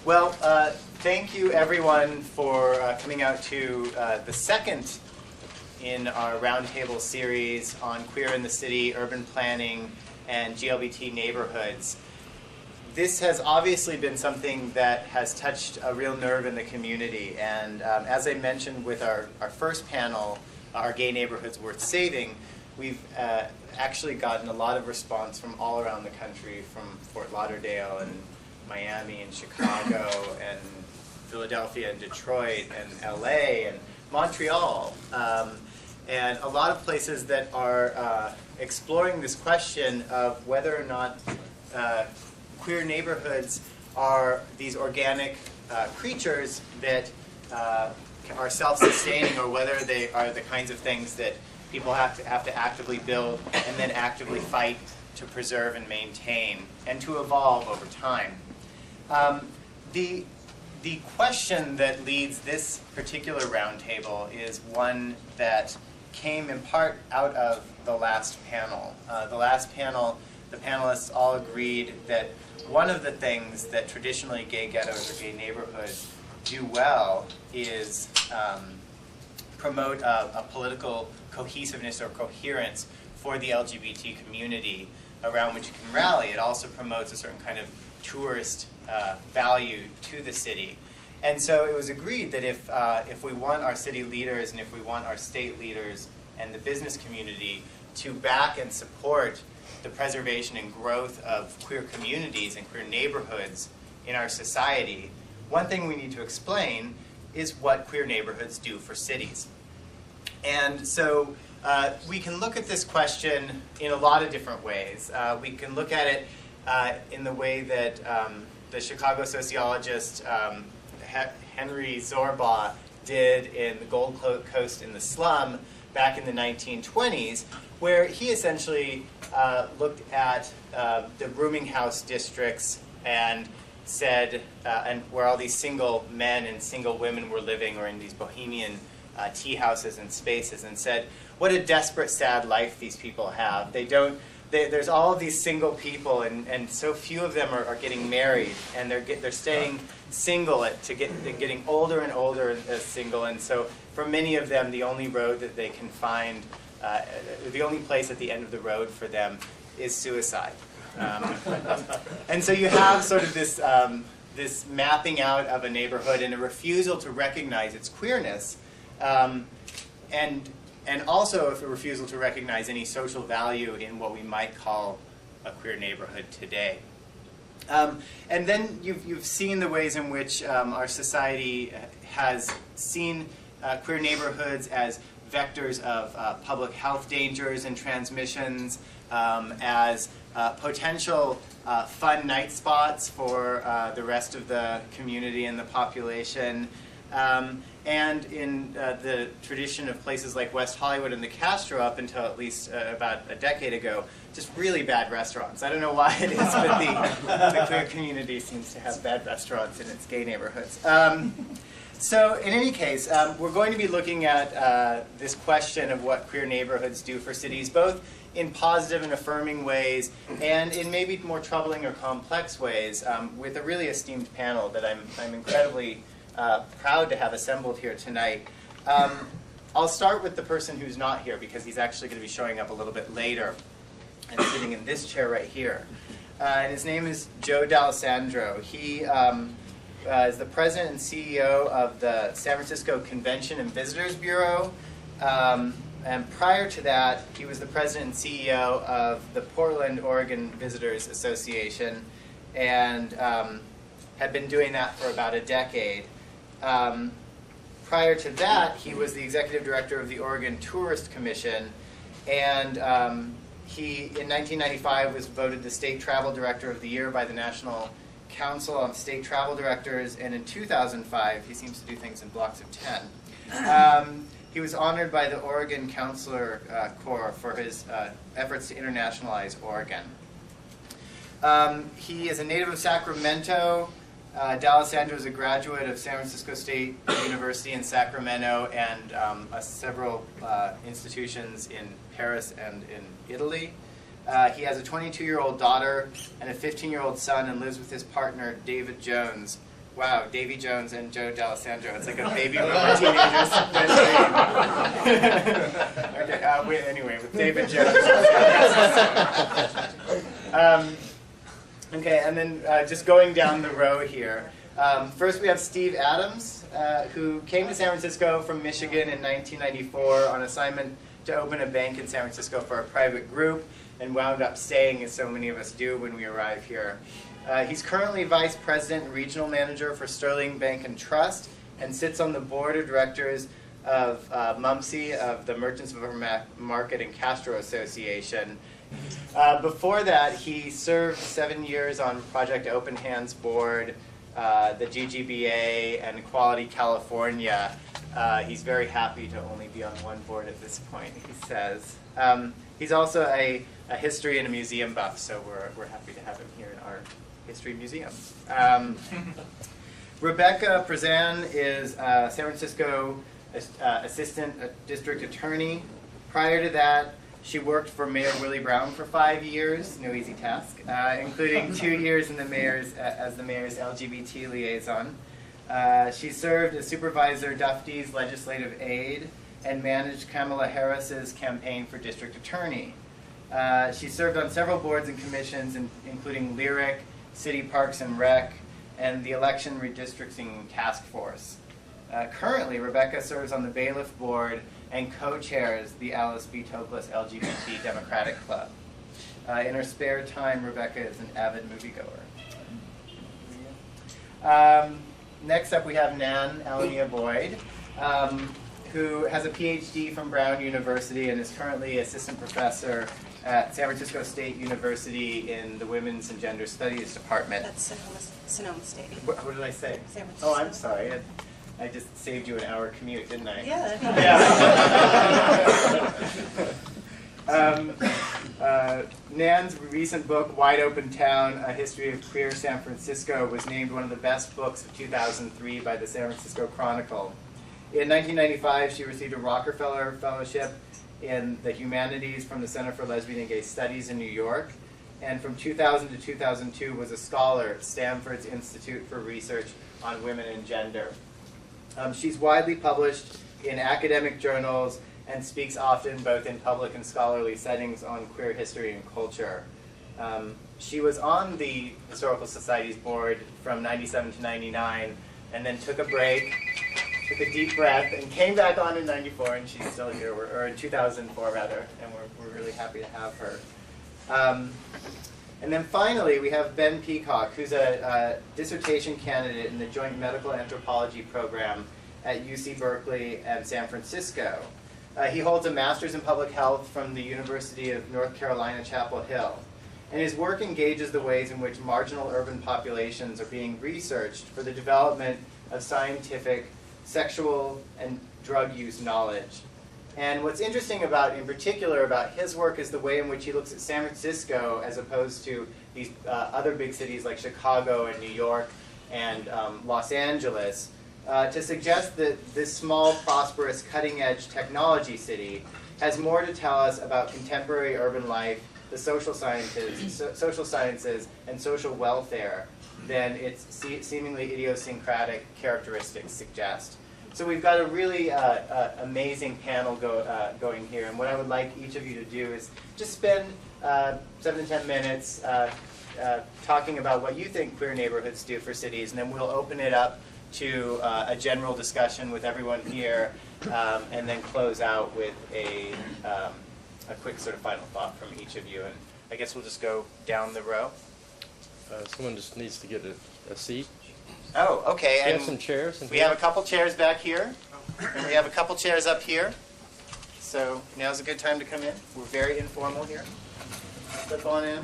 Well, thank you everyone for coming out to the second in our Roundtable series on queer in the city, urban planning, and GLBT neighborhoods. This has obviously been something that has touched a real nerve in the community, and as I mentioned with our first panel, Our Gay Neighborhoods Worth Saving, we've actually gotten a lot of response from all around the country, from Fort Lauderdale and Miami and Chicago and Philadelphia and Detroit and LA and Montreal, and a lot of places that are exploring this question of whether or not queer neighborhoods are these organic creatures that are self-sustaining, or whether they are the kinds of things that people have to actively build and then actively fight to preserve and maintain and to evolve over time. The question that leads this particular roundtable is one that came in part out of the last panel. The last panel, the panelists all agreed that one of the things that traditionally gay ghettos or gay neighborhoods do well is promote a political cohesiveness or coherence for the LGBT community around which you can rally. It also promotes a certain kind of tourist value to the city. And so it was agreed that if we want our city leaders and if we want our state leaders and the business community to back and support the preservation and growth of queer communities and queer neighborhoods in our society, one thing we need to explain is what queer neighborhoods do for cities. And so we can look at this question in a lot of different ways. We can look at it in the way that the Chicago sociologist Henry Zorbaugh did in The Gold Coast in the Slum back in the 1920s, where he essentially looked at the rooming house districts and said, and where all these single men and single women were living, or in these bohemian tea houses and spaces, and said, what a desperate, sad life these people have. There's all of these single people, and so few of them are getting married, and they're staying single getting older and older as single, and so for many of them, the only road that they can find, the only place at the end of the road for them is suicide. And so you have sort of this mapping out of a neighborhood and a refusal to recognize its queerness, and also a refusal to recognize any social value in what we might call a queer neighborhood today. And then you've seen the ways in which our society has seen queer neighborhoods as vectors of public health dangers and transmissions, as potential fun night spots for the rest of the community and the population. And in the tradition of places like West Hollywood and the Castro, up until at least about a decade ago, just really bad restaurants. I don't know why it is, but the queer community seems to have bad restaurants in its gay neighborhoods. So in any case, we're going to be looking at this question of what queer neighborhoods do for cities, both in positive and affirming ways, and in maybe more troubling or complex ways, with a really esteemed panel that I'm incredibly proud to have assembled here tonight. I'll start with the person who's not here, because he's actually going to be showing up a little bit later and sitting in this chair right here. And his name is Joe D'Alessandro. He is the president and CEO of the San Francisco Convention and Visitors Bureau. And prior to that, he was the president and CEO of the Portland, Oregon Visitors Association, and had been doing that for about a decade. Prior to that, he was the executive director of the Oregon Tourist Commission, and he, in 1995, was voted the State Travel Director of the Year by the National Council of State Travel Directors, and in 2005, he seems to do things in blocks of 10. He was honored by the Oregon Counselor Corps for his efforts to internationalize Oregon. He is a native of Sacramento. D'Alessandro is a graduate of San Francisco State University in Sacramento and several institutions in Paris and in Italy. He has a 22-year-old daughter and a 15-year-old son, and lives with his partner, David Jones, Wow, Davy Jones and Joe D'Alessandro. It's like a baby boomer teenagers. Okay, anyway, with David Jones. Okay, and then just going down the row here. First we have Steve Adams, who came to San Francisco from Michigan in 1994 on assignment to open a bank in San Francisco for a private group, and wound up staying, as so many of us do when we arrive here. He's currently Vice President and Regional Manager for Sterling Bank and Trust, and sits on the Board of Directors of MUMSI, of the Merchants of Market and Castro Association. Before that, he served 7 years on Project Open Hands Board, the GGBA, and Equality California. He's very happy to only be on one board at this point, he says. He's also a history and a museum buff, so we're happy to have him here in our history museum. Rebecca Prezan is San Francisco Assistant District Attorney. Prior to that, she worked for Mayor Willie Brown for 5 years, no easy task, including 2 years in the as the mayor's LGBT liaison. She served as Supervisor Duffy's legislative aide and managed Kamala Harris's campaign for district attorney. She served on several boards and commissions, including LYRIC, City Parks and Rec, and the Election Redistricting Task Force. Currently, Rebecca serves on the Bailiff Board and co-chairs the Alice B. Toklas LGBT Democratic Club. In her spare time, Rebecca is an avid moviegoer. Next up, we have Nan Alania Boyd, who has a PhD from Brown University and is currently assistant professor at San Francisco State University in the Women's and Gender Studies Department. That's Sonoma State. What did I say? San Francisco. Oh, I'm sorry. I just saved you an hour commute, didn't I? Yeah. Nan's recent book, Wide Open Town, A History of Queer San Francisco, was named one of the best books of 2003 by the San Francisco Chronicle. In 1995, she received a Rockefeller Fellowship in the Humanities from the Center for Lesbian and Gay Studies in New York, and from 2000 to 2002 was a scholar at Stanford's Institute for Research on Women and Gender. She's widely published in academic journals and speaks often both in public and scholarly settings on queer history and culture. She was on the Historical Society's board from 97 to 99, and then took a break, took a deep breath, and came back on in 94, and she's still here, or in 2004 rather, and we're really happy to have her. And then finally, we have Ben Peacock, who's a dissertation candidate in the Joint Medical Anthropology program at UC Berkeley and San Francisco. He holds a master's in public health from the University of North Carolina, Chapel Hill. And his work engages the ways in which marginal urban populations are being researched for the development of scientific, sexual, and drug use knowledge. And what's interesting in particular about his work is the way in which he looks at San Francisco as opposed to these other big cities like Chicago and New York and Los Angeles, to suggest that this small, prosperous, cutting-edge technology city has more to tell us about contemporary urban life, the social sciences, and social welfare than its seemingly idiosyncratic characteristics suggest. So we've got a really amazing panel going here, and what I would like each of you to do is just spend 7 to 10 minutes talking about what you think queer neighborhoods do for cities, and then we'll open it up to a general discussion with everyone here, and then close out with a quick sort of final thought from each of you. And I guess we'll just go down the row. Someone just needs to get a seat. Oh, okay. We and have some chairs. We have a couple chairs back here, and we have a couple chairs up here. So now's a good time to come in. We're very informal here. Step on in.